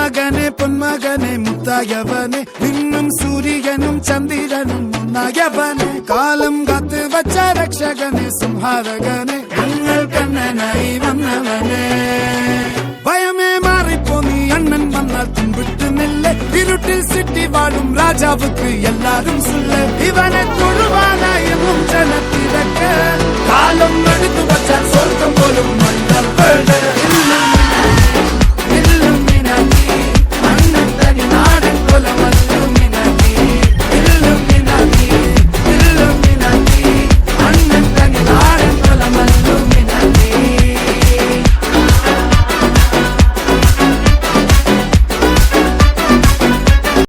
മകനെ പൊന്മകനെ മുത്തായവനെ നിന്നും സൂര്യനും ചന്ദ്രനും ഒന്നായവനെ കാലം കാത്ത് വച്ച രക്ഷകനെ സംഹാരകനെ ഞങ്ങൾ കണ്ണനായി വന്നവനെ ഭയമേ മാറിപ്പോ നീ അണ്ണൻ വന്നാൽ തുമ്പിട്ട് നില്ല് ഇരുട്ടിൽ സിറ്റി വാഴും രാജാവുക്ക് എല്ലാരും സുല്ല് ഇവനെ തൊഴുവാനായെന്നും ജനത്തിരക്ക് കാലം എടുത്തു വച്ചാൽ സ്വർഗം പോലും മണ്ണൽ ഇല്ല